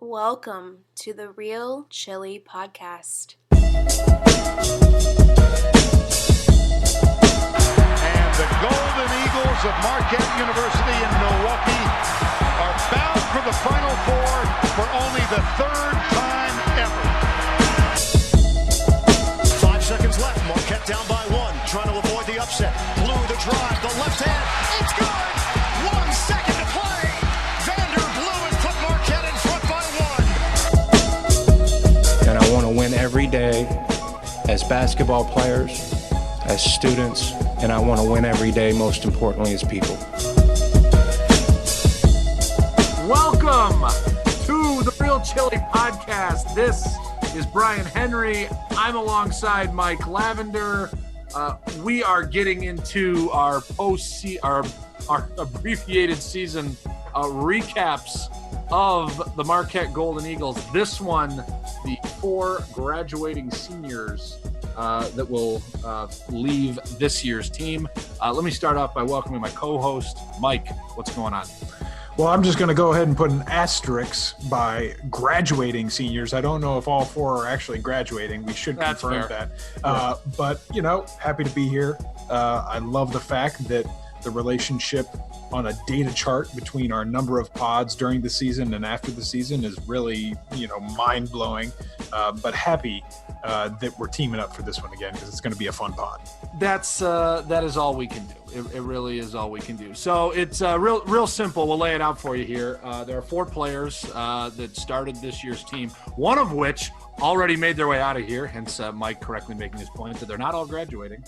Welcome to the Real Chili Podcast. And the Golden Eagles of Marquette University in Milwaukee are bound for the Final Four for only the third time ever. 5 seconds left. Marquette down by one, trying to avoid the upset. Blue the drive, the left hand. It's good. 1 second to play. Vander Blue has put Marquette in front by one. And I want to win every day as basketball players, as students, and I want to win every day, most importantly, as people. Welcome to the Real Chili Podcast. This is Brian Henry. I'm alongside Mike Lavender. We are getting into our our abbreviated season recaps of the Marquette Golden Eagles. This one, the 4 graduating seniors that will leave this year's team. Let me start off by welcoming my co-host, Mike. What's going on? Well, I'm just going to go ahead and put an asterisk by graduating seniors. I don't know if all 4 are actually graduating. We should confirm that. But, happy to be here. I love the fact that the relationship on a data chart between our number of pods during the season and after the season is really, mind-blowing. But happy that we're teaming up for this one again because it's going to be a fun pod. That is all we can do. It really is all we can do. So it's real simple. We'll lay it out for you here. There are 4 players that started this year's team, one of which already made their way out of here, hence Mike correctly making his point that they're not all graduating.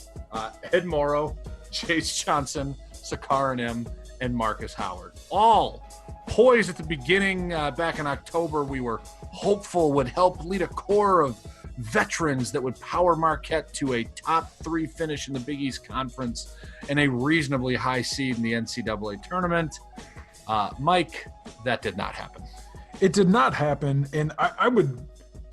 Ed Morrow, Chase Johnson, Sakar Nim, and Marcus Howard. All poised at the beginning back in October, we were hopeful would help lead a core of veterans that would power Marquette to a top 3 finish in the Big East Conference and a reasonably high seed in the NCAA tournament. Mike, that did not happen. It did not happen, and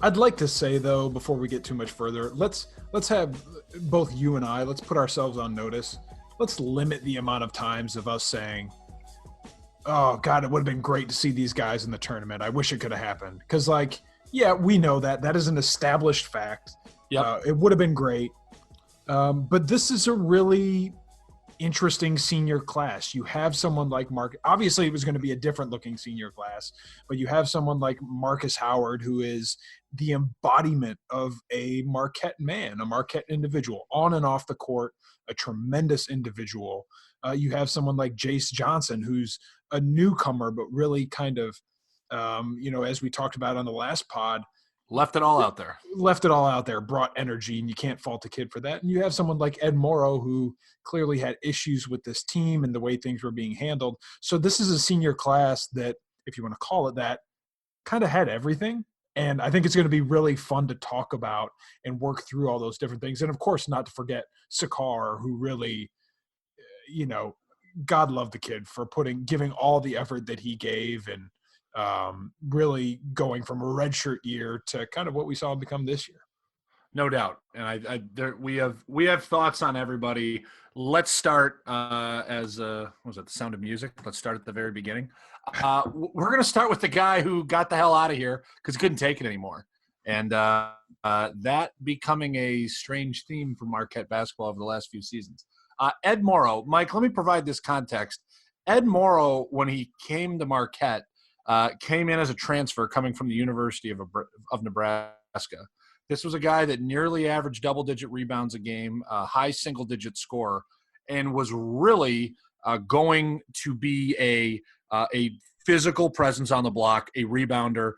I'd like to say though, before we get too much further, let's have both you and I, let's put ourselves on notice. Let's limit the amount of times of us saying, oh God, it would have been great to see these guys in the tournament. I wish it could have happened. Because yeah, we know that is an established fact. Yep. It would have been great. But this is a really interesting senior class. You have someone like obviously it was going to be a different looking senior class, but you have someone like Marcus Howard, who is the embodiment of a Marquette man, a Marquette individual on and off the court, a tremendous individual. You have someone like Jace Johnson, who's a newcomer, but really kind of, as we talked about on the last pod, Left it all out there, brought energy, and you can't fault the kid for that. And you have someone like Ed Morrow, who clearly had issues with this team and the way things were being handled. So this is a senior class that, if you want to call it that, kind of had everything. And I think it's going to be really fun to talk about and work through all those different things. And, of course, not to forget Sakar, who really, God love the kid for giving all the effort that he gave and really going from a redshirt year to kind of what we saw him become this year. No doubt. And we have thoughts on everybody. Let's start the Sound of Music? Let's start at the very beginning. We're going to start with the guy who got the hell out of here because he couldn't take it anymore. And that becoming a strange theme for Marquette basketball over the last few seasons. Ed Morrow. Mike, let me provide this context. Ed Morrow, when he came to Marquette, came in as a transfer coming from the University of Nebraska. This was a guy that nearly averaged double-digit rebounds a game, high single-digit scorer, and was really going to be a physical presence on the block, a rebounder,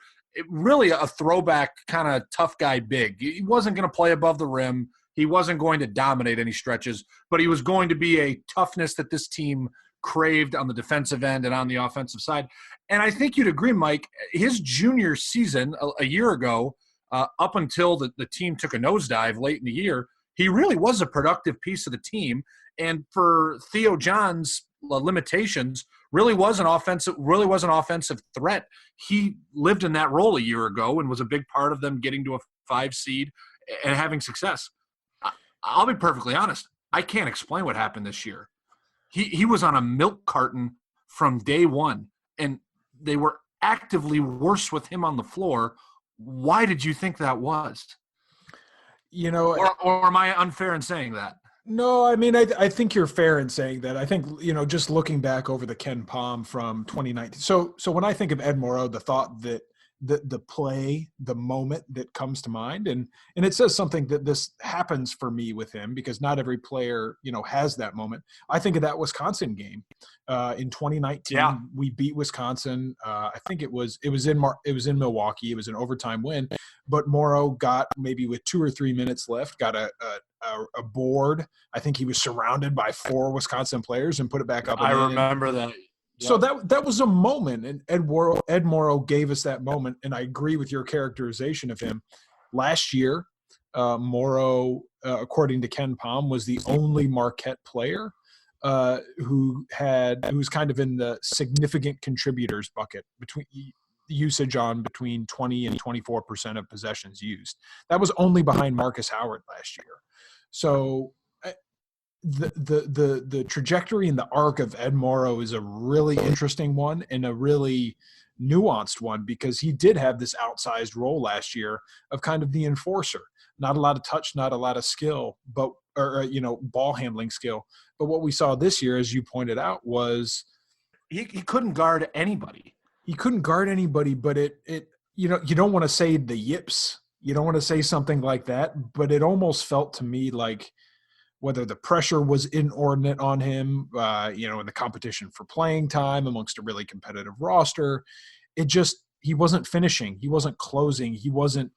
really a throwback kind of tough guy big. He wasn't going to play above the rim. He wasn't going to dominate any stretches, but he was going to be a toughness that this team craved on the defensive end and on the offensive side. And I think you'd agree, Mike, his junior season a year ago, up until the team took a nosedive late in the year, he really was a productive piece of the team. And for Theo John's limitations, really was an offensive threat. He lived in that role a year ago and was a big part of them getting to a 5 seed and having success. I'll be perfectly honest. I can't explain what happened this year. He was on a milk carton from day one, and they were actively worse with him on the floor. Why did you think that was? Or am I unfair in saying that? No, I mean, I think you're fair in saying that. I think, just looking back over the Ken Pom from 2019. So when I think of Ed Morrow, the thought that the play, the moment that comes to mind, and it says something that this happens for me with him, because not every player, has that moment. I think of that Wisconsin game in 2019. Yeah. We beat Wisconsin. I think it was in Milwaukee. It was an overtime win, but Morrow got, maybe with 2 or 3 minutes left, got a board. I think he was surrounded by 4 Wisconsin players and put it back up. I remember that. So that was a moment, and Ed Morrow gave us that moment, and I agree with your characterization of him. Last year, Morrow, according to Ken Pom, was the only Marquette player who was kind of in the significant contributors bucket, between usage on between 20 and 24% of possessions used. That was only behind Marcus Howard last year. So the trajectory and the arc of Ed Morrow is a really interesting one, and a really nuanced one, because he did have this outsized role last year of kind of the enforcer. Not a lot of touch, not a lot of skill, or ball handling skill. But what we saw this year, as you pointed out, was he couldn't guard anybody. He couldn't guard anybody, but you don't want to say the yips. You don't want to say something like that, but it almost felt to me like, whether the pressure was inordinate on him, in the competition for playing time amongst a really competitive roster, he wasn't finishing. He wasn't closing. He wasn't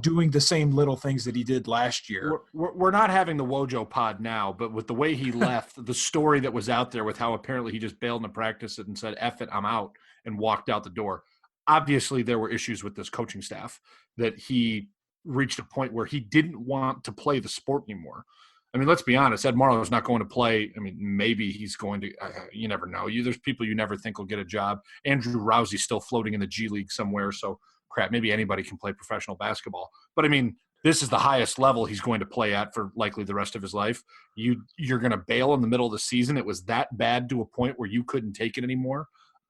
doing the same little things that he did last year. We're not having the Wojo pod now, but with the way he left, the story that was out there with how apparently he just bailed in the practice and said, F it, I'm out, and walked out the door. Obviously, there were issues with this coaching staff, that he reached a point where he didn't want to play the sport anymore. I mean, let's be honest. Ed Morrow is not going to play. I mean, maybe he's going to. You never know. There's people you never think will get a job. Andrew Rousey's still floating in the G League somewhere. So, crap, maybe anybody can play professional basketball. But, I mean, this is the highest level he's going to play at for likely the rest of his life. You're going to bail in the middle of the season. It was that bad to a point where you couldn't take it anymore.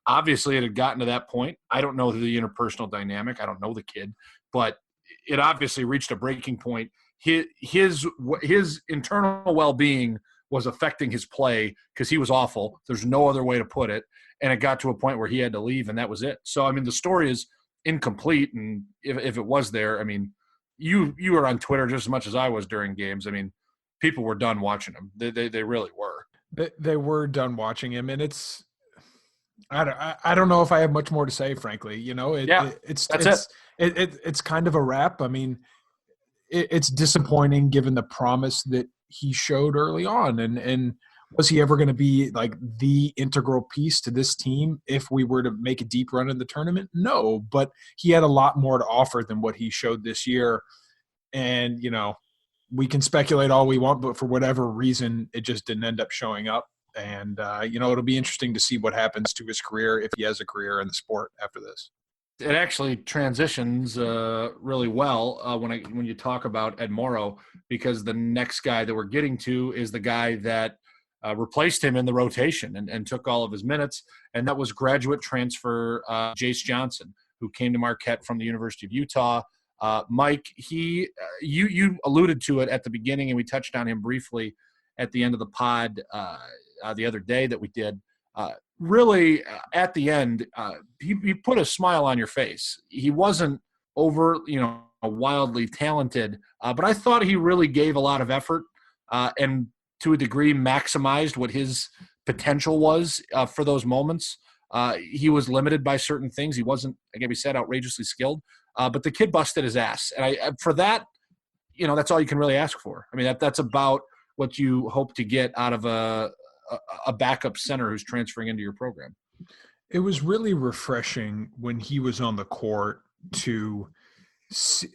Obviously, it had gotten to that point. I don't know the interpersonal dynamic. I don't know the kid. But it obviously reached a breaking point. His internal well-being was affecting his play, because he was awful. There's no other way to put it. And it got to a point where he had to leave, and that was it. So, I mean, the story is incomplete. And if it was there, I mean, you were on Twitter just as much as I was during games. I mean, people were done watching him. They really were. They were done watching him, and it's I don't know if I have much more to say, frankly. It's kind of a wrap. I mean, it's disappointing given the promise that he showed early on. And was he ever going to be like the integral piece to this team if we were to make a deep run in the tournament? No, but he had a lot more to offer than what he showed this year. And, we can speculate all we want, but for whatever reason, it just didn't end up showing up. And, it'll be interesting to see what happens to his career, if he has a career in the sport after this. It actually transitions really well when you talk about Ed Morrow, because the next guy that we're getting to is the guy that replaced him in the rotation and took all of his minutes, and that was graduate transfer Jace Johnson, who came to Marquette from the University of Utah. Mike, you alluded to it at the beginning, and we touched on him briefly at the end of the pod the other day that we did. Really, at the end, he put a smile on your face. He wasn't wildly talented, but I thought he really gave a lot of effort and to a degree maximized what his potential was for those moments. He was limited by certain things. He wasn't, again, we said, outrageously skilled, but the kid busted his ass. And for that, that's all you can really ask for. I mean, that's about what you hope to get out of a backup center who's transferring into your program. It was really refreshing when he was on the court to see.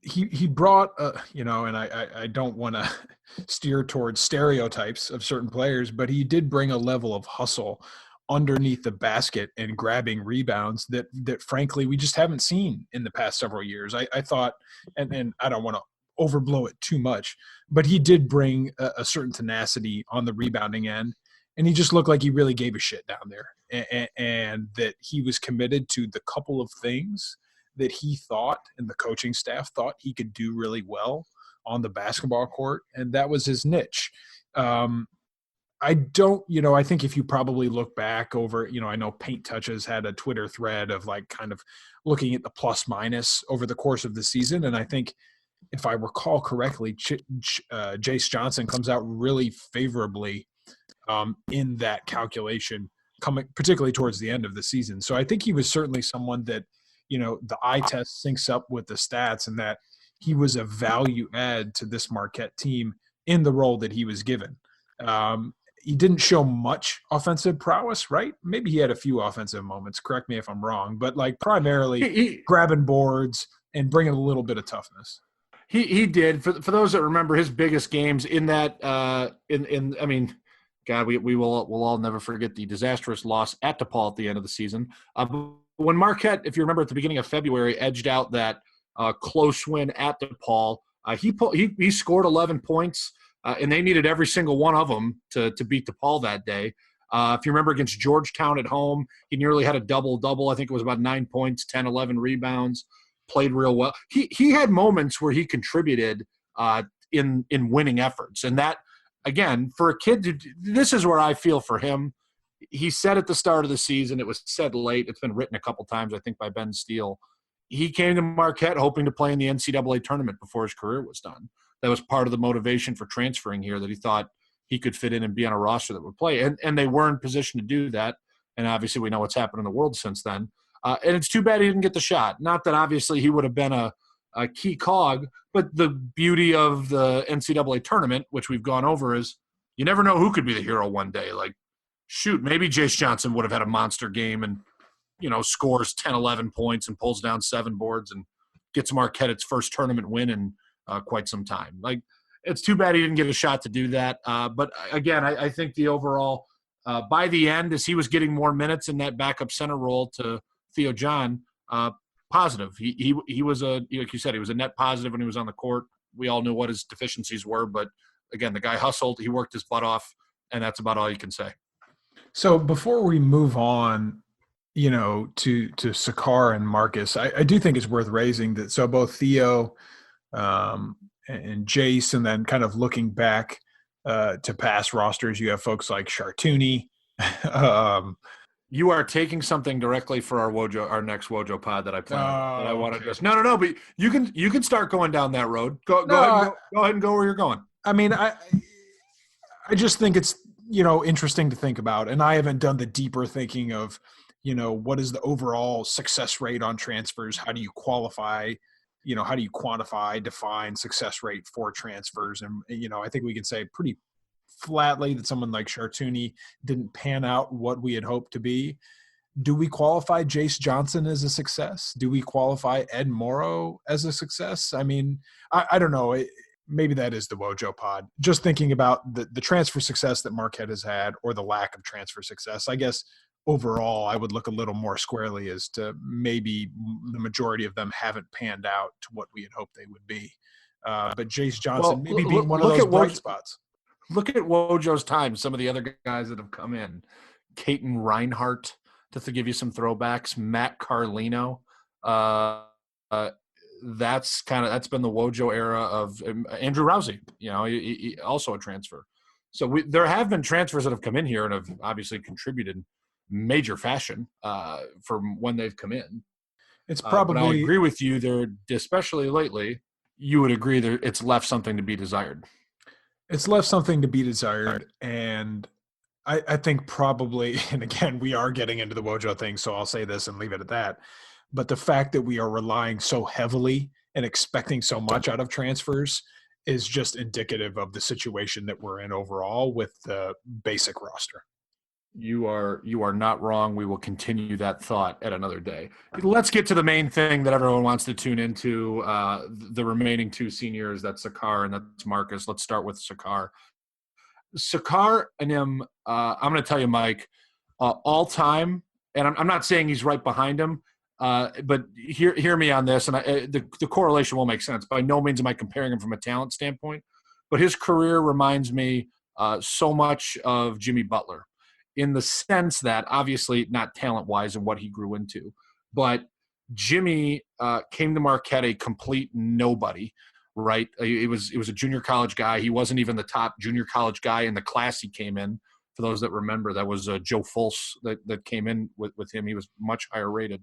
He brought, and I don't want to steer towards stereotypes of certain players, but he did bring a level of hustle underneath the basket and grabbing rebounds that frankly we just haven't seen in the past several years. I thought, and I don't want to overblow it too much, but he did bring a certain tenacity on the rebounding end. and he just looked like he really gave a shit down there, and that he was committed to the couple of things that he thought and the coaching staff thought he could do really well on the basketball court, and that was his niche. I don't, I think if you probably look back over, I know Paint Touches had a Twitter thread of like kind of looking at the plus minus over the course of the season. And I think if I recall correctly, Jace Johnson comes out really favorably in that calculation, coming particularly towards the end of the season. So I think he was certainly someone that, the eye test syncs up with the stats, and that he was a value add to this Marquette team in the role that he was given. He didn't show much offensive prowess, right? Maybe he had a few offensive moments. Correct me if I'm wrong, but like primarily grabbing boards and bringing a little bit of toughness. He did. For those that remember his biggest games in that I mean, God, we'll all never forget the disastrous loss at DePaul at the end of the season. When Marquette, if you remember at the beginning of February, edged out that close win at DePaul, he scored 11 points. And they needed every single one of them to beat DePaul that day. If you remember against Georgetown at home, he nearly had a double-double. I think it was about 9 points, 10, 11 rebounds, played real well. He had moments where he contributed in winning efforts. And that, again, for a kid, this is where I feel for him. He said at the start of the season, it was said late, it's been written a couple times, I think, by Ben Steele. He came to Marquette hoping to play in the NCAA tournament before his career was done. That was part of the motivation for transferring here, that he thought he could fit in and be on a roster that would play. And they were in position to do that. And obviously we know what's happened in the world since then. And it's too bad he didn't get the shot. Not that obviously he would have been a key cog, but the beauty of the NCAA tournament, which we've gone over, is you never know who could be the hero one day. Like, shoot, maybe Jace Johnson would have had a monster game and, scores 10, 11 points and pulls down 7 boards and gets Marquette its first tournament win in quite some time. Like, it's too bad he didn't get a shot to do that. But again, I think the overall, by the end, as he was getting more minutes in that backup center role to Theo John, positive. He was like you said, he was a net positive when he was on the court. We all knew what his deficiencies were, but again, the guy hustled, he worked his butt off, and that's about all you can say. So before we move on, to Sakar and Marcus, I do think it's worth raising that. So both Theo and Jace, and then kind of looking back to past rosters, you have folks like Chartouni. You are taking something directly for our next Wojo pod that I plan. That I want to just no. But you can start going down that road. Go ahead and go where you're going. I mean, I just think it's interesting to think about, and I haven't done the deeper thinking of what is the overall success rate on transfers? How do you qualify? How do you quantify, define success rate for transfers? And, I think we can say pretty flatly that someone like Chartouni didn't pan out what we had hoped to be. Do we qualify Jace Johnson as a success? Do we qualify Ed Morrow as a success? I mean, I don't know. Maybe that is the Wojo pod. Just thinking about the transfer success that Marquette has had, or the lack of transfer success, I guess overall I would look a little more squarely as to maybe the majority of them haven't panned out to what we had hoped they would be. But Jace Johnson maybe being one of those bright spots. Look at Wojo's time. Some of the other guys that have come in. Caton Reinhardt, to give you some throwbacks. Matt Carlino. That's been the Wojo era of Andrew Rousey. He also a transfer. So there have been transfers that have come in here and have obviously contributed major fashion from when they've come in. It's probably. But I agree with you. There, especially lately, you would agree that it's left something to be desired. It's left something to be desired, and I think probably, and again, we are getting into the Wojo thing, so I'll say this and leave it at that. But the fact that we are relying so heavily and expecting so much out of transfers is just indicative of the situation that we're in overall with the basic roster. You are not wrong. We will continue that thought at another day. Let's get to the main thing that everyone wants to tune into, the remaining 2 seniors. That's Sakar and that's Marcus. Let's start with Sakar. Sakar and him, I'm going to tell you, Mike, all time, and I'm not saying he's right behind him, but hear me on this, and the correlation will make sense. By no means am I comparing him from a talent standpoint, but his career reminds me so much of Jimmy Butler. in the sense that obviously not talent-wise and what he grew into, but Jimmy came to Marquette a complete nobody, right? It was a junior college guy. He wasn't even the top junior college guy in the class he came in. For those that remember, that was Joe Fultz that came in with him. He was much higher rated.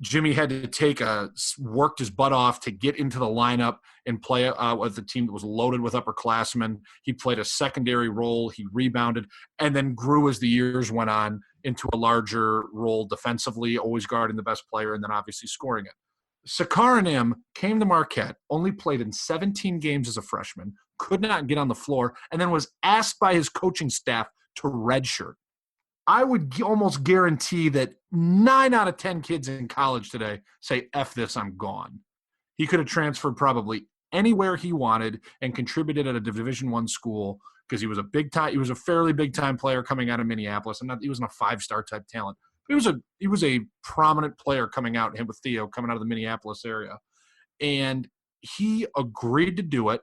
Jimmy had to worked his butt off to get into the lineup and play with a team that was loaded with upperclassmen. He played a secondary role. He rebounded and then grew as the years went on into a larger role defensively, always guarding the best player and then obviously scoring it. Sakarim came to Marquette, only played in 17 games as a freshman, could not get on the floor, and then was asked by his coaching staff to redshirt. I would almost guarantee that 9 out of 10 kids in college today say, F this, I'm gone. He could have transferred probably anywhere he wanted and contributed at a Division I school because he was a fairly big time player coming out of Minneapolis. He wasn't a 5-star type talent. He was a prominent player coming out, him with Theo, coming out of the Minneapolis area. And he agreed to do it,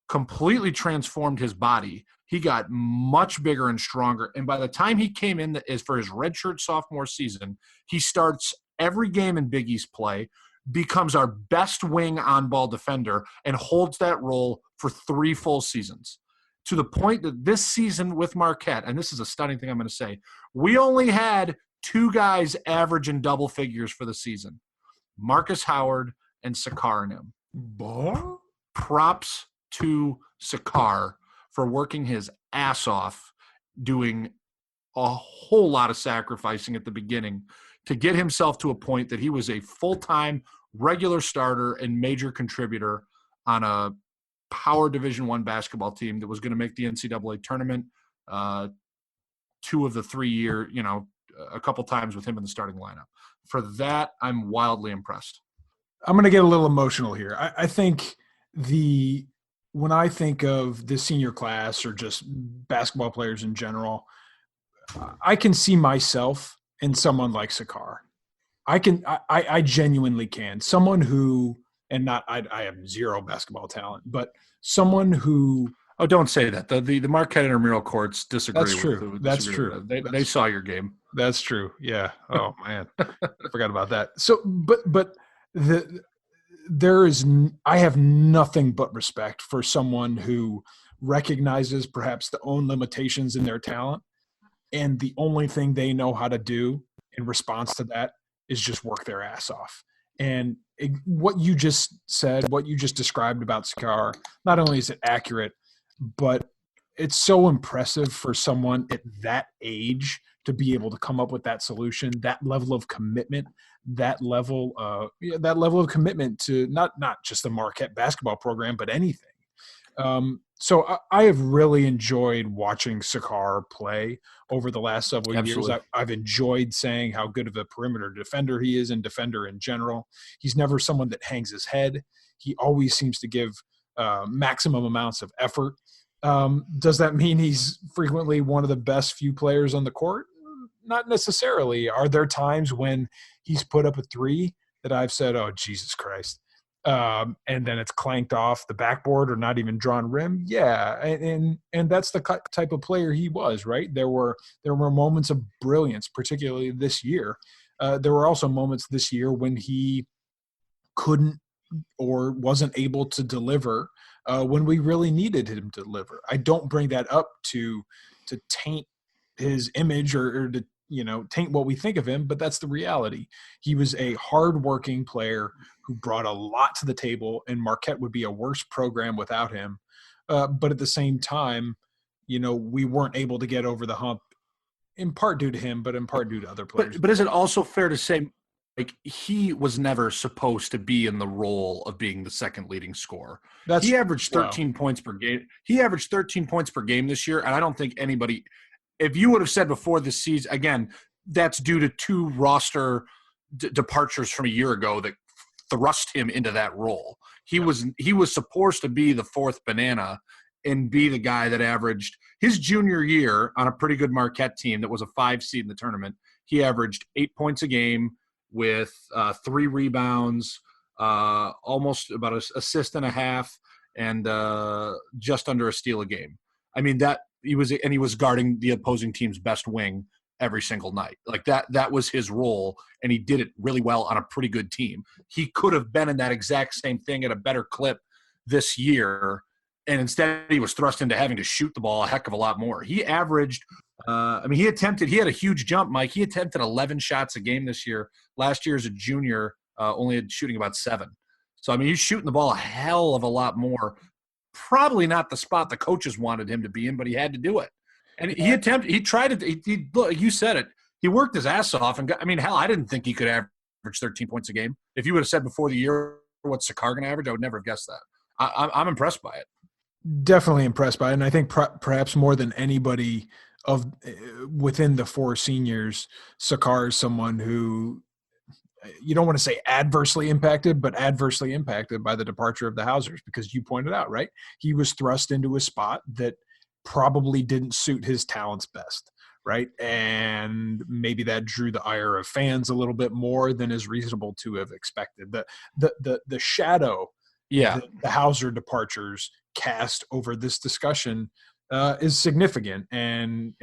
completely transformed his body. He got much bigger and stronger. And by the time he came in as for his redshirt sophomore season, he starts every game in Big East play, becomes our best wing on-ball defender, and holds that role for 3 full seasons. To the point that this season with Marquette, and this is a stunning thing I'm going to say, we only had 2 guys average in double figures for the season, Marcus Howard and Sakarim. Props to Sakar for working his ass off, doing a whole lot of sacrificing at the beginning to get himself to a point that he was a full-time regular starter and major contributor on a power Division I basketball team that was going to make the NCAA tournament 2 of the 3 year, a couple times with him in the starting lineup. For that, I'm wildly impressed. I'm going to get a little emotional here. I think when I think of the senior class or just basketball players in general, I can see myself in someone like Sakar. I genuinely can. Someone who, and not, I have 0 basketball talent, but someone who. Oh, don't say that. The Marquette intramural courts disagree. That's true. That's true. They saw your game. That's true. Yeah. Oh man, I forgot about that. So, but I have nothing but respect for someone who recognizes perhaps the own limitations in their talent, and the only thing they know how to do in response to that is just work their ass off. And what you just said, what you just described about Sakar, not only is it accurate, but it's so impressive for someone at that age to be able to come up with that solution, that level of commitment, that level of commitment to not just the Marquette basketball program, but anything. So I have really enjoyed watching Sakar play over the last several years. I've enjoyed saying how good of a perimeter defender he is and defender in general. He's never someone that hangs his head. He always seems to give maximum amounts of effort. Does that mean he's frequently one of the best few players on the court? Not necessarily. Are there times when he's put up a 3 that I've said, oh, Jesus Christ, and then it's clanked off the backboard or not even drawn rim? Yeah, and that's the type of player he was, right? There were moments of brilliance, particularly this year. There were also moments this year when he couldn't or wasn't able to deliver when we really needed him to deliver. I don't bring that up to taint his image or to taint what we think of him, but that's the reality. He was a hardworking player who brought a lot to the table, and Marquette would be a worse program without him. But at the same time, we weren't able to get over the hump, in part due to him, but in part due to other players. But is it also fair to say, he was never supposed to be in the role of being the second leading scorer? He averaged 13 points per game. He averaged 13 points per game this year, and I don't think anybody – if you would have said before the season, again, that's due to 2 roster departures from a year ago that thrust him into that role. He was supposed to be the 4th banana and be the guy that averaged his junior year on a pretty good Marquette team that was a 5 seed in the tournament. He averaged 8 points a game with 3 rebounds, almost about an assist and a half, and just under a steal a game. I mean, that he was guarding the opposing team's best wing every single night. Like that was his role, and he did it really well on a pretty good team. He could have been in that exact same thing at a better clip this year, and instead he was thrust into having to shoot the ball a heck of a lot more. He averaged he had a huge jump, Mike. He attempted 11 shots a game this year. Last year as a junior, only shooting about 7. So, I mean, he's shooting the ball a hell of a lot more. Probably not the spot the coaches wanted him to be in, but he had to do it. And you said it. He worked his ass off. And I didn't think he could average 13 points a game. If you would have said before the year what's Sakar going to average, I would never have guessed that. I'm impressed by it. Definitely impressed by it. And I think perhaps more than anybody within the 4 seniors, Sakar is someone who, you don't want to say adversely impacted, but adversely impacted by the departure of the Hausers, because you pointed out, right? He was thrust into a spot that probably didn't suit his talents best, right? And maybe that drew the ire of fans a little bit more than is reasonable to have expected. The shadow that the Hauser departures cast over this discussion is significant, and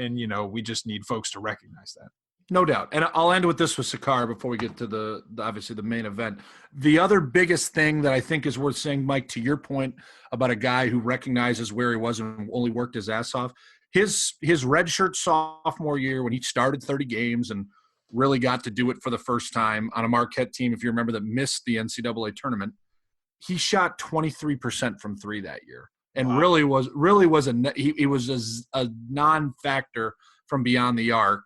we just need folks to recognize that. No doubt. And I'll end with this with Sakar before we get to obviously the main event. The other biggest thing that I think is worth saying, Mike, to your point about a guy who recognizes where he was and only worked his ass off, his redshirt sophomore year when he started 30 games and really got to do it for the first time on a Marquette team, if you remember, that missed the NCAA tournament, he shot 23% from 3 that year. And wow. really was a non-factor from beyond the arc.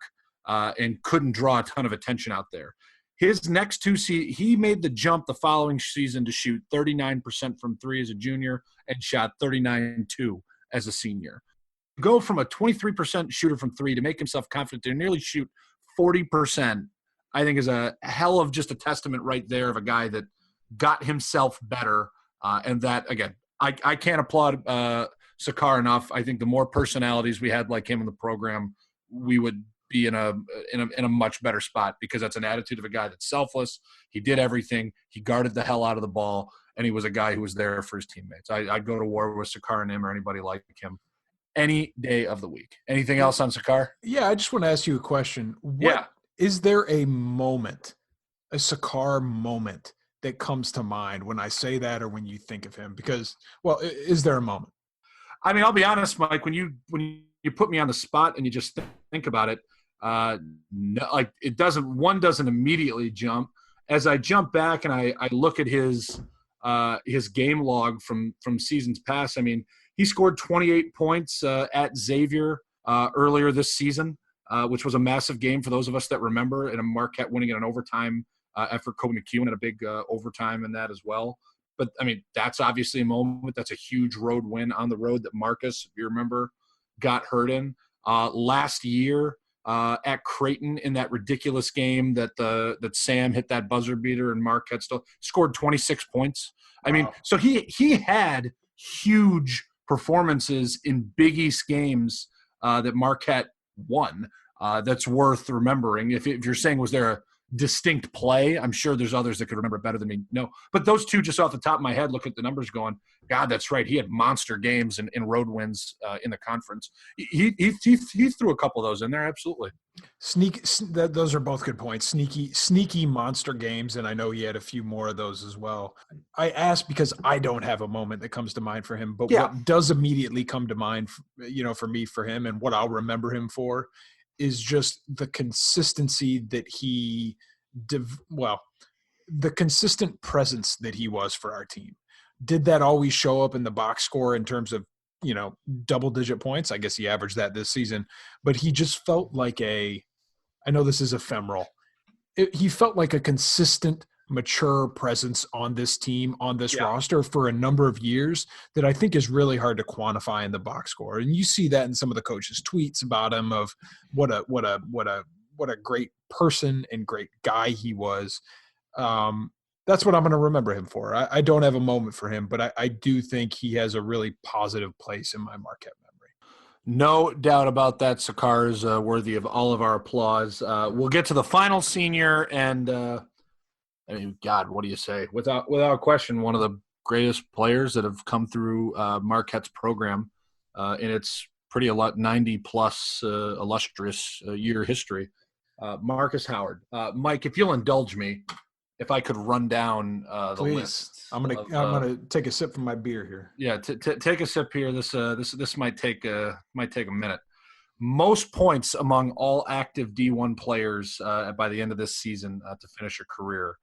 And couldn't draw a ton of attention out there. His next 2 he made the jump the following season to shoot 39% from 3 as a junior and shot 39.2 as a senior. Go from a 23% shooter from 3 to make himself confident to nearly shoot 40%, I think is a hell of just a testament right there of a guy that got himself better. And that, again, I can't applaud Sakar enough. I think the more personalities we had like him in the program, we would be in a much better spot, because that's an attitude of a guy that's selfless. He did everything. He guarded the hell out of the ball, and he was a guy who was there for his teammates. I'd go to war with Sakar and him or anybody like him any day of the week. Anything else on Sakar? Yeah, I just want to ask you a question. Is there a moment, a Sakar moment, that comes to mind when I say that or when you think of him? Because, is there a moment? I mean, I'll be honest, Mike, when you put me on the spot and you just think about it, one doesn't immediately jump. As I jump back and I look at his game log from seasons past, I mean, he scored 28 points at Xavier earlier this season, which was a massive game for those of us that remember, and a Marquette winning in an overtime effort. Kobe McEwen had a big overtime in that as well. But, I mean, that's obviously a moment. That's a huge road win on the road that Marcus, if you remember, got hurt in. Last year at Creighton in that ridiculous game that Sam hit that buzzer beater and Marquette still scored 26 points. I mean, so he had huge performances in Big East games that Marquette won. That's worth remembering. If you're saying, was there a distinct play, I'm sure there's others that could remember better than me. No, but those two just off the top of my head, look at the numbers going, God, that's right. He had monster games in road wins in the conference. He threw a couple of those in there. Absolutely. Those are both good points. Sneaky monster games. And I know he had a few more of those as well. I ask because I don't have a moment that comes to mind for him, but what does immediately come to mind, for him and what I'll remember him for is just the consistency that the consistent presence that he was for our team. Did that always show up in the box score in terms of, double-digit points? I guess he averaged that this season. But he just felt like I know this is ephemeral. He felt like a consistent, mature presence on this team, on this roster for a number of years that I think is really hard to quantify in the box score. And you see that in some of the coaches' tweets about him of what a great person and great guy he was. That's what I'm going to remember him for. I don't have a moment for him, but I do think he has a really positive place in my Marquette memory. No doubt about that. Sakar is worthy of all of our applause. We'll get to the final senior, and God, what do you say? Without question, one of the greatest players that have come through Marquette's program in its pretty 90-plus illustrious year history. Marcus Howard. Mike, if you'll indulge me, if I could run down the Please. list. I'm gonna take a sip from my beer here. Yeah, take a sip here. This might take a minute. Most points among all active D1 players by the end of this season to finish a career.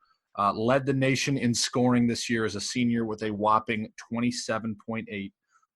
Led the nation in scoring this year as a senior with a whopping 27.8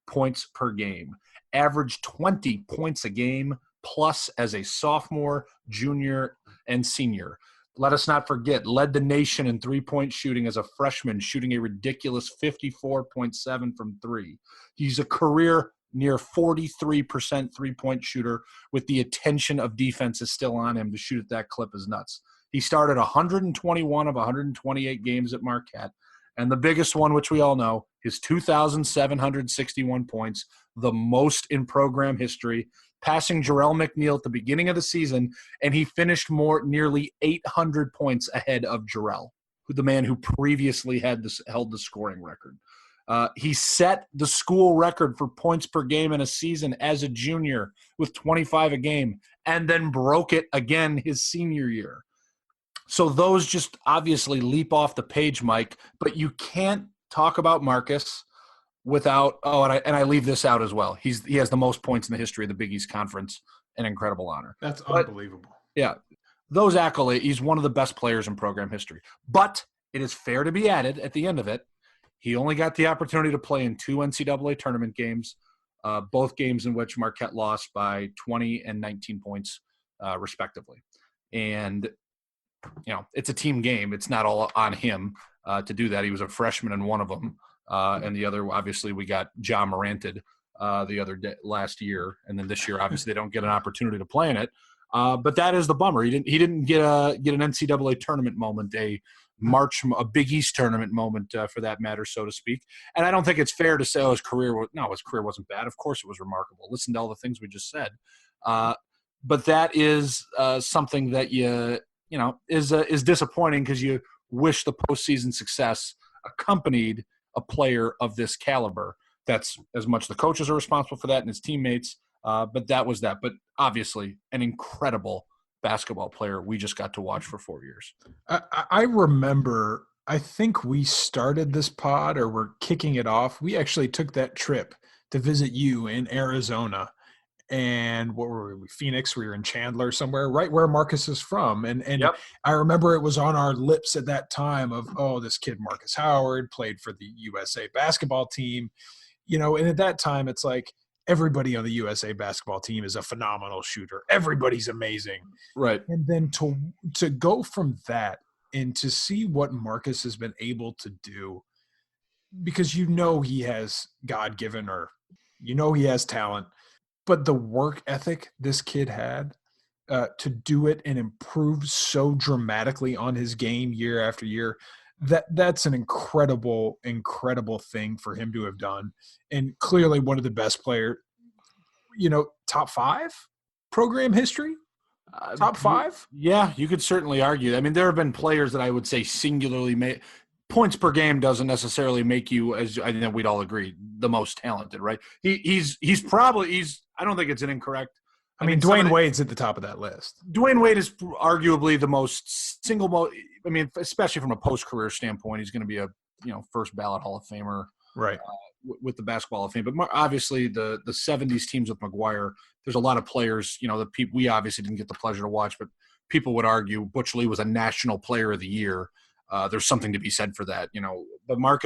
points per game. Averaged 20 points a game plus as a sophomore, junior, and senior. Let us not forget, led the nation in three-point shooting as a freshman, shooting a ridiculous 54.7 from three. He's a career near 43% three-point shooter with the attention of defenses still on him to shoot at that clip is nuts. He started 121 of 128 games at Marquette. And the biggest one, which we all know, is 2,761 points, the most in program history, passing Jarrell McNeil at the beginning of the season, and he finished nearly 800 points ahead of Jarrell, the man who previously held the scoring record. He set the school record for points per game in a season as a junior with 25 a game, and then broke it again his senior year. So those just obviously leap off the page, Mike, but you can't talk about Marcus without and I leave this out as well. He has the most points in the history of the Big East Conference, an incredible honor. That's unbelievable. Yeah, those accolades. He's one of the best players in program history. But it is fair to be added at the end of it, he only got the opportunity to play in 2 NCAA tournament games, both games in which Marquette lost by 20 and 19 points, respectively. And it's a team game. It's not all on him to do that. He was a freshman in one of them. And the other, obviously, we got Ja Moranted the other day, last year. And then this year, obviously, they don't get an opportunity to play in it. But that is the bummer. He didn't get an NCAA tournament moment, a Big East tournament moment for that matter, so to speak. And I don't think it's fair to say his career wasn't bad. Of course it was remarkable. Listen to all the things we just said. But that is something that is disappointing because you wish the postseason success accompanied a player of this caliber. That's as much the coaches are responsible for that and his teammates, but that was that. But obviously an incredible basketball player we just got to watch for 4 years. I remember, I think we started this pod or we're kicking it off. We actually took that trip to visit you in Arizona. And what were we? Phoenix. We were in Chandler somewhere, right where Marcus is from. And Yep. I remember it was on our lips at that time of, this kid Marcus Howard played for the USA basketball team, and at that time it's like everybody on the USA basketball team is a phenomenal shooter. Everybody's amazing. Right. And then to go from that and to see what Marcus has been able to do, because he has God-given or he has talent. But the work ethic this kid had to do it and improve so dramatically on his game year after year, that's an incredible, incredible thing for him to have done. And clearly one of the best players, top 5 program history, top 5. Yeah, you could certainly argue. I mean, there have been players that I would say singularly points per game doesn't necessarily make you, as I think we'd all agree, the most talented, right? He's I don't think it's an incorrect. I mean, Dwayne Wade's at the top of that list. Dwayne Wade is arguably the most especially from a post-career standpoint, he's going to be a first ballot Hall of Famer, right? With the Basketball Hall of Fame. But obviously, the '70s teams with McGuire, there's a lot of players. The people we obviously didn't get the pleasure to watch, but people would argue Butch Lee was a National Player of the Year. There's something to be said for that, But Mark,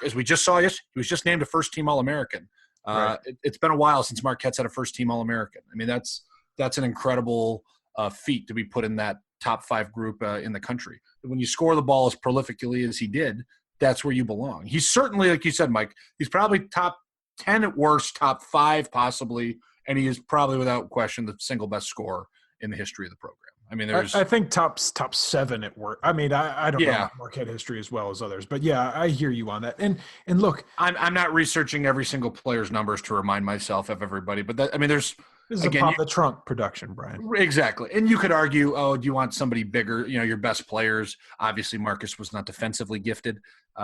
as we just saw, he was just named a first-team All-American. Right. It's been a while since Marquette's had a first-team All-American. I mean, that's an incredible feat to be put in that top 5 group in the country. When you score the ball as prolifically as he did, that's where you belong. He's certainly, like you said, Mike, he's probably top 10 at worst, top 5 possibly, and he is probably without question the single best scorer in the history of the program. I mean, I think top 7 at work. I mean, I don't know Marquette history as well as others, but yeah, I hear you on that. And look, I'm not researching every single player's numbers to remind myself of everybody, but this is again, a pop the trunk production, Brian. Exactly. And you could argue, do you want somebody bigger? Your best players. Obviously, Marcus was not defensively gifted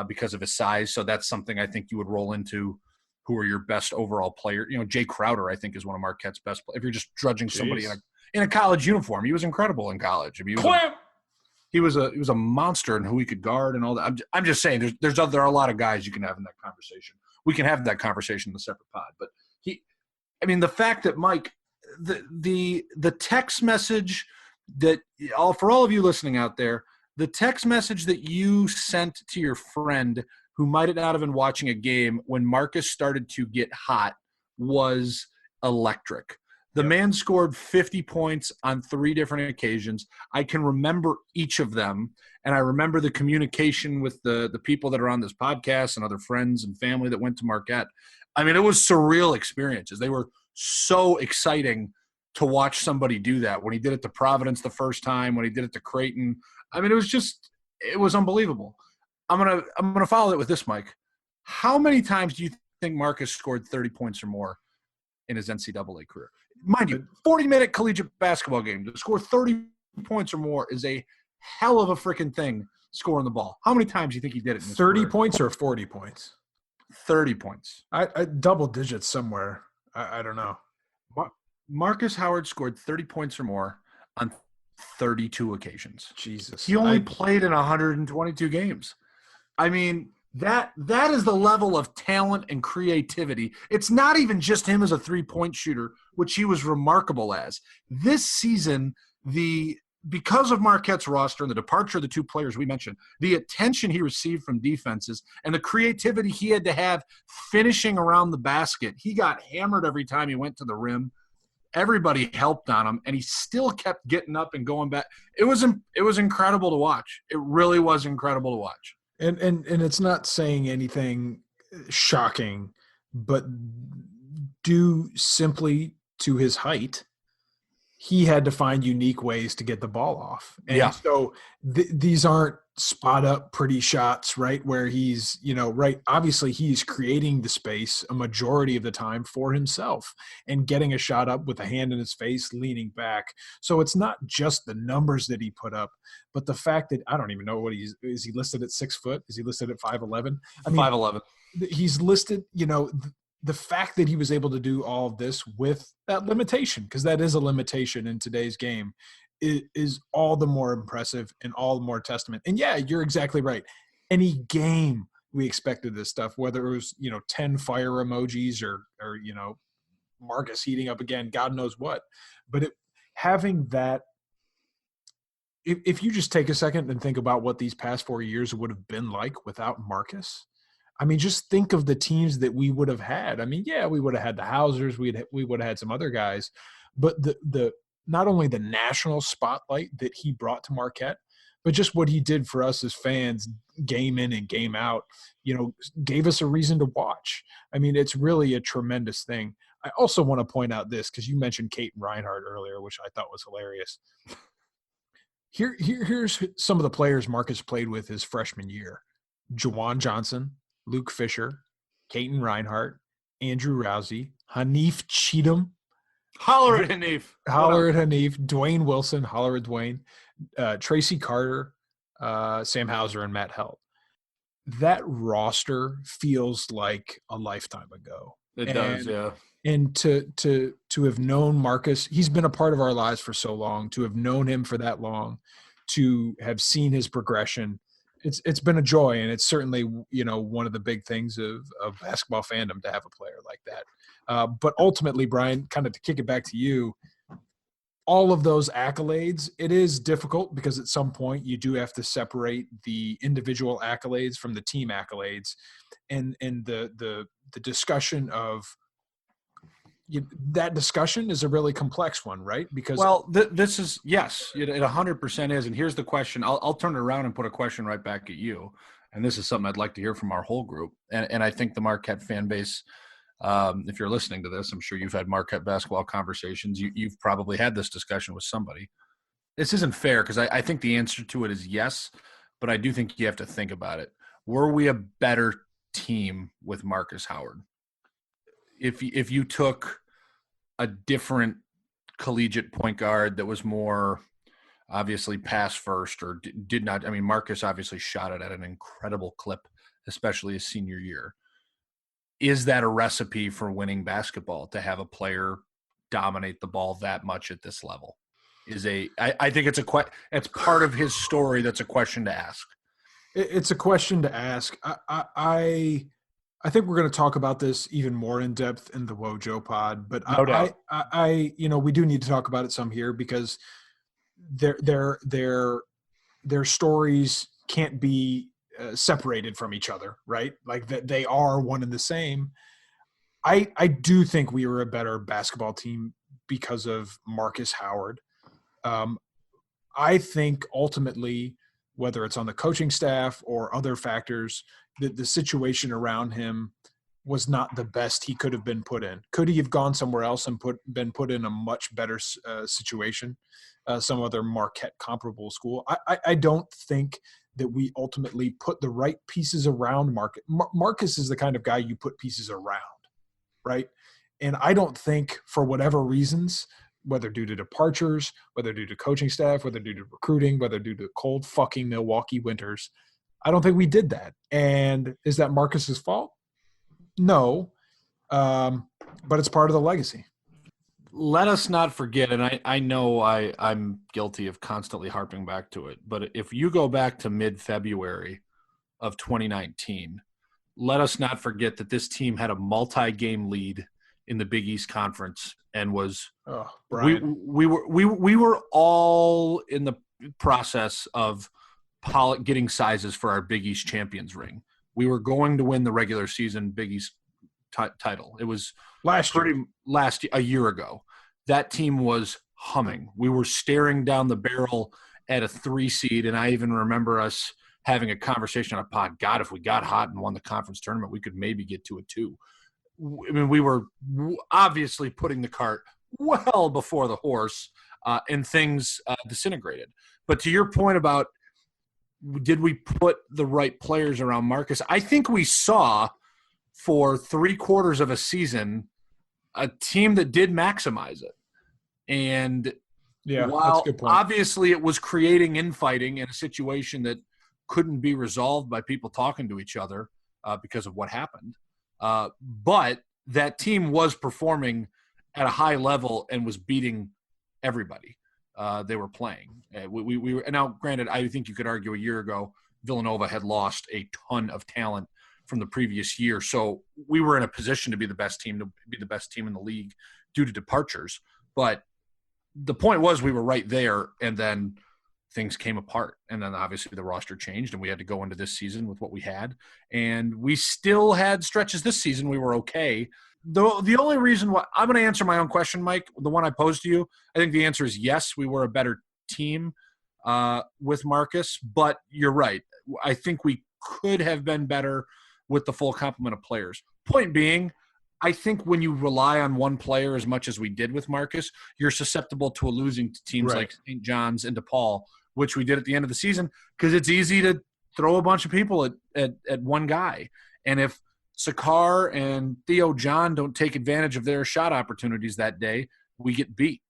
because of his size, so that's something I think you would roll into who are your best overall player. Jay Crowder, I think, is one of Marquette's best players. If you're just judging somebody in a college uniform, he was incredible in college. I mean, he was a monster in who he could guard and all that. I'm just saying there are a lot of guys you can have in that conversation. We can have that conversation in a separate pod. But the fact that Mike, the text message that for all of you listening out there, the text message that you sent to your friend who might not have been watching a game when Marcus started to get hot was electric. The man scored 50 points on 3 different occasions. I can remember each of them, and I remember the communication with the people that are on this podcast and other friends and family that went to Marquette. I mean, it was surreal experiences. They were so exciting to watch somebody do that. When he did it to Providence the first time, when he did it to Creighton, I mean, it was unbelievable. I'm gonna follow it with this, Mike. How many times do you think Marcus scored 30 points or more in his NCAA career? Mind you, 40-minute collegiate basketball game to score 30 points or more is a hell of a freaking thing. Scoring the ball. How many times do you think he did it? 30 points or 40 points? 30 points. I double digits somewhere. I don't know. Marcus Howard scored 30 points or more on 32 occasions. Jesus. He only played in 122 games. I mean, that is the level of talent and creativity. It's not even just him as a three-point shooter, which he was remarkable as. This season, because of Marquette's roster and the departure of the 2 players we mentioned, the attention he received from defenses and the creativity he had to have finishing around the basket, he got hammered every time he went to the rim. Everybody helped on him, and he still kept getting up and going back. It was incredible to watch. It really was incredible to watch. And it's not saying anything shocking, but due simply to his height, he had to find unique ways to get the ball off. And so these aren't spot up pretty shots, right? Where he's, right. Obviously he's creating the space a majority of the time for himself and getting a shot up with a hand in his face, leaning back. So it's not just the numbers that he put up, but the fact that I don't even know is he listed at 6 foot? Is he listed at 5'11"? 5'11". He's listed, the fact that he was able to do all of this with that limitation, because that is a limitation in today's game, is all the more impressive and all the more testament. And yeah, you're exactly right. Any game we expected this stuff, whether it was, 10 fire emojis or Marcus heating up again, God knows what. But having that, if you just take a second and think about what these past 4 years would have been like without Marcus, I mean, just think of the teams that we would have had. I mean, yeah, we would have had the Hausers, we would have had some other guys, but the not only the national spotlight that he brought to Marquette, but just what he did for us as fans, game in and game out, gave us a reason to watch. I mean, it's really a tremendous thing. I also want to point out this, because you mentioned Kate Reinhardt earlier, which I thought was hilarious. Here's some of the players Marcus played with his freshman year: Jawan Johnson, Luke Fisher, Caton Reinhardt, Andrew Rousey, Hanif Cheatham. Holler at Hanif. Dwayne Wilson, holler at Dwayne, Tracy Carter, Sam Hauser, and Matt Helt. That roster feels like a lifetime ago. It does, yeah. And to have known Marcus, he's been a part of our lives for so long, to have known him for that long, to have seen his progression, it's been a joy, and it's certainly one of the big things of basketball fandom to have a player like that. But ultimately, Brian, kind of to kick it back to you, all of those accolades, it is difficult because at some point you do have to separate the individual accolades from the team accolades, and the discussion of that discussion is a really complex one, right? Because this is, yes, it 100% is. And here's the question. I'll turn it around and put a question right back at you. And this is something I'd like to hear from our whole group. And I think the Marquette fan base, if you're listening to this, I'm sure you've had Marquette basketball conversations. You've probably had this discussion with somebody. This isn't fair, because I think the answer to it is yes, but I do think you have to think about it. Were we a better team with Marcus Howard? If you took a different collegiate point guard that was more obviously pass first, or did not, I mean, Marcus obviously shot it at an incredible clip, especially his senior year. is that a recipe for winning basketball, to have a player dominate the ball that much at this level? I think it's part of his story. That's a question to ask. It's a question to ask. I think we're going to talk about this even more in depth in the Wojo pod, but No doubt. we do need to talk about it some here, because their stories can't be separated from each other, right? Like that they are one and the same. I do think we were a better basketball team because of Marcus Howard. I think ultimately, whether it's on the coaching staff or other factors, the situation around him was not the best he could have been put in. Could he have gone somewhere else and been put in a much better situation, some other Marquette comparable school? I don't think that we ultimately put the right pieces around Marcus. Marcus is the kind of guy you put pieces around, right? And I don't think, for whatever reasons, whether due to departures, whether due to coaching staff, whether due to recruiting, whether due to cold fucking Milwaukee winters, I don't think we did that. And is that Marcus's fault? No, but it's part of the legacy. Let us not forget, and I know I'm guilty of constantly harping back to it, but if you go back to mid-February of 2019, let us not forget that this team had a multi-game lead in the Big East Conference and was we were all in the process of getting sizes for our Big East champions ring. We were going to win the regular season Big East title. It was a year ago. That team was humming. We were staring down the barrel at a 3 seed, and I even remember us having a conversation on a pod. God, if we got hot and won the conference tournament, we could maybe get to a 2. I mean, we were obviously putting the cart well before the horse, and things disintegrated. But to your point about, did we put the right players around Marcus? I think we saw for 3/4 of a season a team that did maximize it. And while that's a good point. Obviously it was creating infighting in a situation that couldn't be resolved by people talking to each other because of what happened. But that team was performing at a high level and was beating everybody they were playing. We were, and now granted, I think you could argue a year ago Villanova had lost a ton of talent from the previous year, so we were in a position to be the best team in the league due to departures. But the point was, we were right there, and then things came apart, and then obviously the roster changed, and we had to go into this season with what we had, and we still had stretches this season we were okay. The only reason why I'm going to answer my own question, Mike, the one I posed to you, I think the answer is yes, we were a better team with Marcus, but you're right. I think we could have been better with the full complement of players. Point being, I think when you rely on one player as much as we did with Marcus, you're susceptible to losing to teams like St. John's and DePaul, which we did at the end of the season, because it's easy to throw a bunch of people at one guy. And if Sakar and Theo John don't take advantage of their shot opportunities that day, we get beat.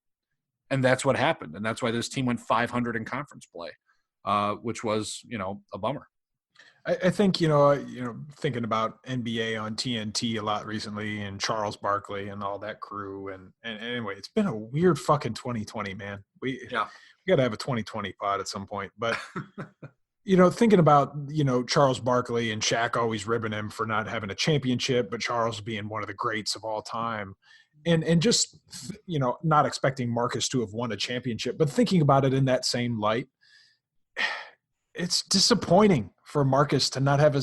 And that's what happened. And that's why this team went 500 in conference play, which was, a bummer. I think, thinking about NBA on TNT a lot recently, and Charles Barkley and all that crew. And anyway, it's been a weird fucking 2020, man. We got to have a 2020 pod at some point. But, thinking about, Charles Barkley and Shaq always ribbing him for not having a championship, but Charles being one of the greats of all time. And just, not expecting Marcus to have won a championship, but thinking about it in that same light, it's disappointing for Marcus to not have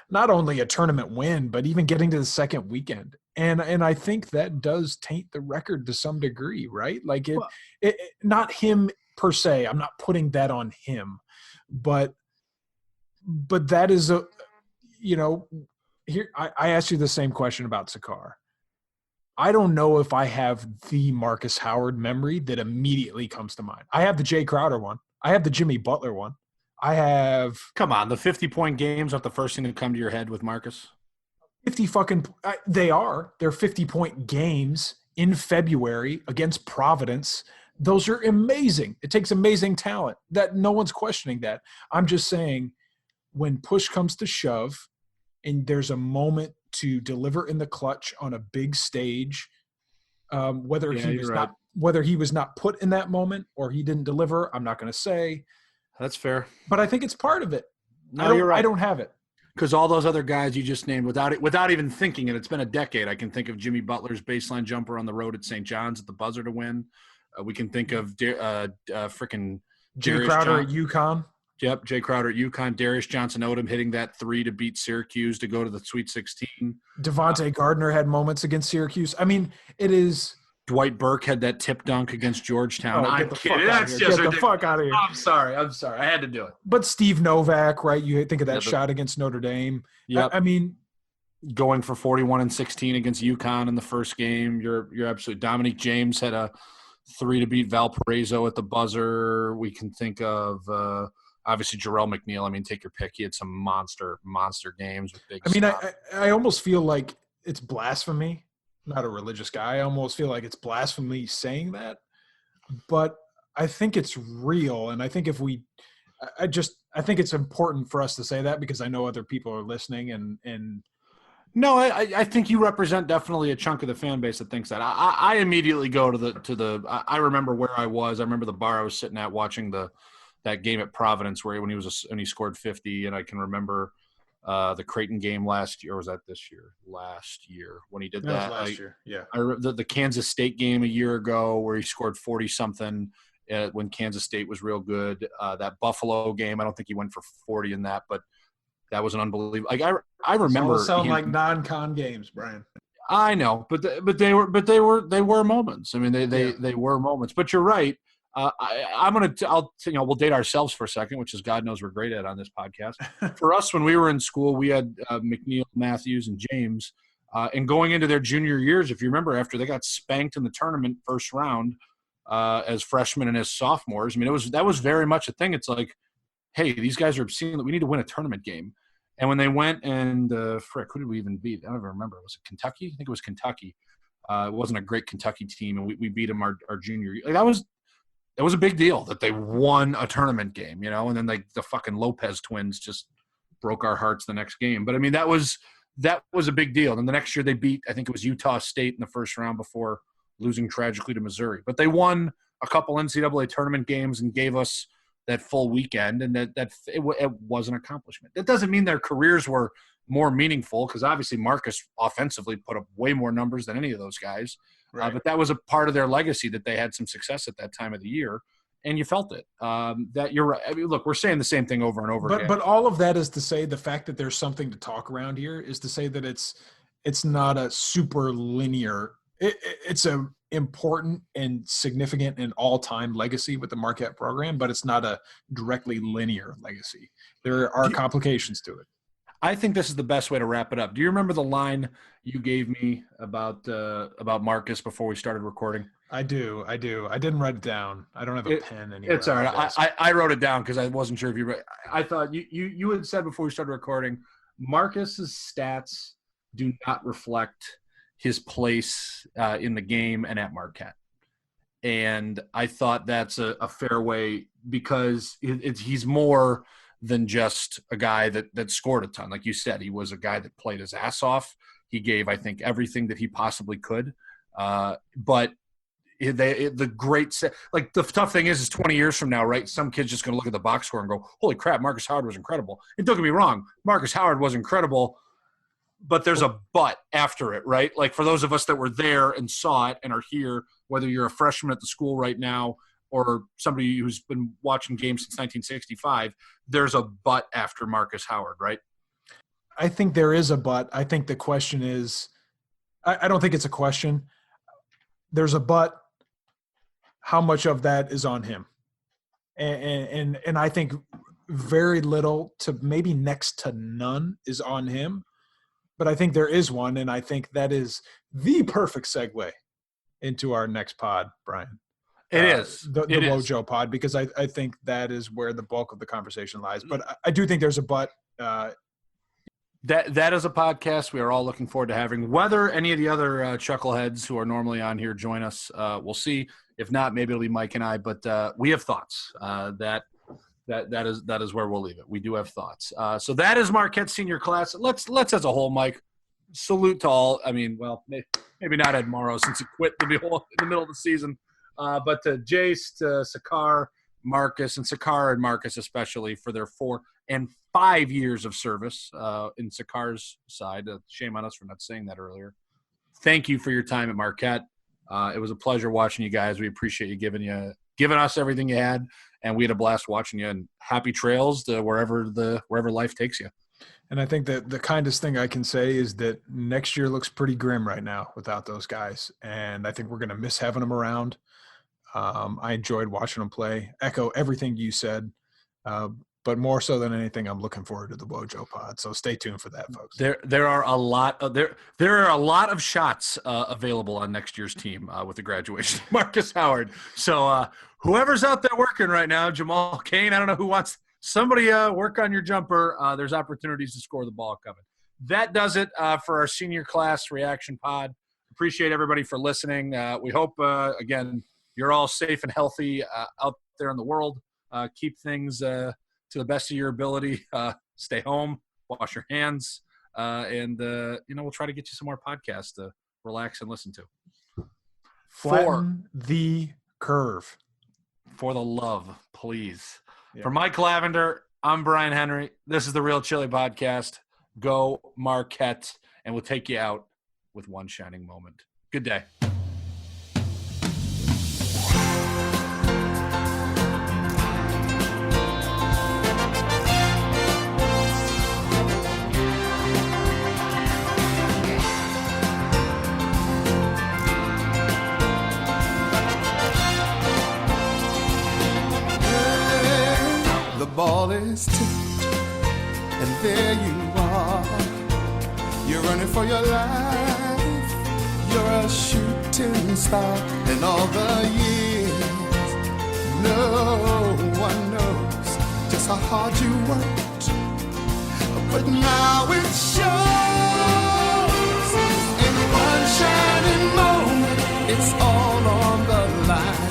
not only a tournament win, but even getting to the second weekend. And I think that does taint the record to some degree, right? Like it not him per se. I'm not putting that on him, but that is here. I asked you the same question about Sakar. I don't know if I have the Marcus Howard memory that immediately comes to mind. I have the Jay Crowder one. I have the Jimmy Butler one. I have – Come on, the 50-point games aren't the first thing to come to your head with Marcus? 50 fucking – they are. They're 50-point games in February against Providence. Those are amazing. It takes amazing talent. That no one's questioning that. I'm just saying when push comes to shove and there's a moment to deliver in the clutch on a big stage. Whether he was not put in that moment or he didn't deliver, I'm not going to say. That's fair. But I think it's part of it. No, you're right. I don't have it. Because all those other guys you just named, without even thinking, and it's been a decade, I can think of Jimmy Butler's baseline jumper on the road at St. John's at the buzzer to win. We can think of frickin' Jay Crowder at UConn. Yep, Jay Crowder at UConn. Darius Johnson-Odom hitting that 3 to beat Syracuse to go to the Sweet 16. Devontae Gardner had moments against Syracuse. I mean, it is – Dwight Burke had that tip dunk against Georgetown. I'm kidding. That's just get the fuck out of here. I'm sorry. I had to do it. But Steve Novak, right? You think of that shot against Notre Dame. Yep. I mean – going for 41 and 16 against UConn in the first game. You're absolutely – Dominique James had a 3 to beat Valparaiso at the buzzer. We can think of obviously Jarrell McNeil. I mean, take your pick. He had some monster games with big I almost feel like it's blasphemy. I'm not a religious guy. I almost feel like it's blasphemy saying that. But I think it's real. And I think I think it's important for us to say that because I know other people are listening and No, I think you represent definitely a chunk of the fan base that thinks that. I immediately go to the. I remember where I was. I remember the bar I was sitting at watching that game at Providence when he scored 50, and I can remember the Creighton game last year. Or was that this year? Last year when he did that. Last year, yeah. The Kansas State game a year ago where he scored 40 something when Kansas State was real good. That Buffalo game, I don't think he went for 40 in that, but. That was an unbelievable. Like I remember. It sound like non-con games, Brian. I know, but they were moments. I mean, they were moments. But you're right. We'll date ourselves for a second, which is God knows we're great at on this podcast. For us, when we were in school, we had McNeil, Matthews, and James, and going into their junior years, if you remember, after they got spanked in the tournament first round as freshmen and as sophomores. I mean, that was very much a thing. It's like, hey, these guys are obscene that we need to win a tournament game. And when they went and, who did we even beat? I don't even remember. Was it Kentucky? I think it was Kentucky. It wasn't a great Kentucky team, and we beat them our junior year. Like, that was a big deal that they won a tournament game, you know, and then the fucking Lopez twins just broke our hearts the next game. But, I mean, that was a big deal. And the next year they beat, I think it was Utah State in the first round before losing tragically to Missouri. But they won a couple NCAA tournament games and gave us – that full weekend, and it was an accomplishment. That doesn't mean their careers were more meaningful because obviously Marcus offensively put up way more numbers than any of those guys. Right. But that was a part of their legacy that they had some success at that time of the year, and you felt it. That you're right. I mean, look, we're saying the same thing over and over again. But all of that is to say the fact that there's something to talk around here is to say that it's not a super linear. It's a important and significant and all-time legacy with the Marquette program, but it's not a directly linear legacy. There are complications to it. I think this is the best way to wrap it up. Do you remember the line you gave me about Marcus before we started recording? I do. I didn't write it down. I don't have a pen anywhere. It's all right. I wrote it down because I wasn't sure if you read. I thought you had said before we started recording, Marcus's stats do not reflect his place in the game and at Marquette. And I thought that's a fair way because he's more than just a guy that scored a ton. Like you said, he was a guy that played his ass off. He gave, I think, everything that he possibly could. But the tough thing is 20 years from now, right? Some kid's just going to look at the box score and go, holy crap, Marcus Howard was incredible. And don't get me wrong, Marcus Howard was incredible, but there's a but after it, right? Like for those of us that were there and saw it and are here, whether you're a freshman at the school right now or somebody who's been watching games since 1965, there's a but after Marcus Howard, right? I think there is a but. I think the question is I don't think it's a question. There's a but. How much of that is on him? And I think very little to maybe next to none is on him. But I think there is one, and I think that is the perfect segue into our next pod, Brian. It is. The Wojo pod, because I think that is where the bulk of the conversation lies. But I do think there's a but. That is a podcast we are all looking forward to having. Whether any of the other chuckleheads who are normally on here join us, we'll see. If not, maybe it'll be Mike and I. But we have thoughts. That is where we'll leave it. We do have thoughts. So that is Marquette senior class. Let's as a whole, Mike. salute to all. I mean, well, maybe not Ed Morrow since he quit in the middle of the season, but to Jace, to Sakar, Marcus, and Sakar and Marcus especially for their 4 and 5 years of service in Sakar's side. Shame on us for not saying that earlier. Thank you for your time at Marquette. It was a pleasure watching you guys. We appreciate you giving us everything you had, and we had a blast watching you. And happy trails to wherever life takes you. And I think that the kindest thing I can say is that next year looks pretty grim right now without those guys. And I think we're going to miss having them around. I enjoyed watching them play. Echo everything you said. But more so than anything, I'm looking forward to the Wojo pod. So stay tuned for that, folks. There are a lot of shots available on next year's team with the graduation of Marcus Howard. So whoever's out there working right now, Jamal Kane, I don't know who wants somebody work on your jumper. There's opportunities to score the ball coming. That does it for our senior class reaction pod. Appreciate everybody for listening. We hope again you're all safe and healthy out there in the world. Keep things to the best of your ability. Stay home, wash your hands, and we'll try to get you some more podcasts to relax and listen to. Flatten the curve. For the love, please. Yeah. For Mike Lavender, I'm Brian Henry. This is the Real Chili Podcast. Go Marquette, and we'll take you out with one shining moment. Good day. The ball is tipped, and there you are. You're running for your life. You're a shooting star. And all the years, no one knows just how hard you worked. But now it shows. In one shining moment, it's all on the line.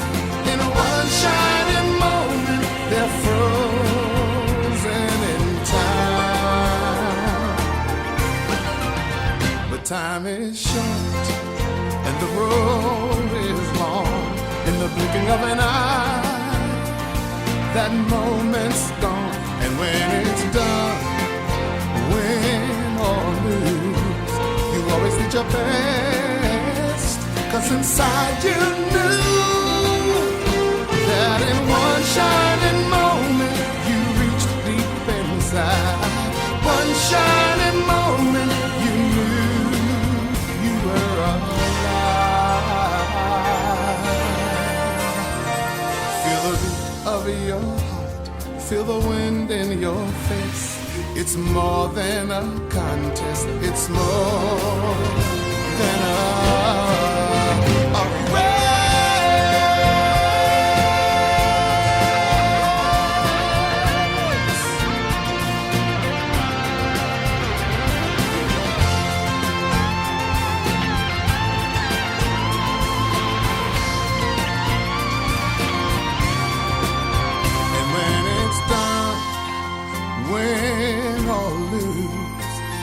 In one shining moment, they're frozen in time. But time is short and the road is long. In the blinking of an eye, that moment's gone. And when it's done, win or lose, you always did your best. 'Cause inside you knew that in one shining moment you reached deep inside. One shining moment you knew you were alive. Feel the beat of your heart, feel the wind in your face. It's more than a contest, it's more than a race.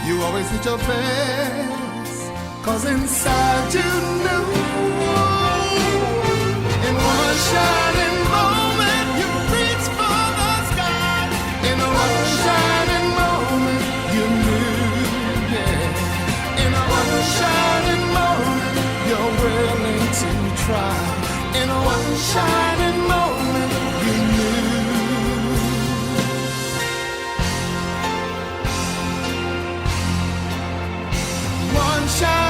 You always did your best, 'cause inside you knew. In one shining moment you reached for the sky. In one shining moment you knew, yeah. In one shining moment you're willing to try. In one shining moment you knew. One shine.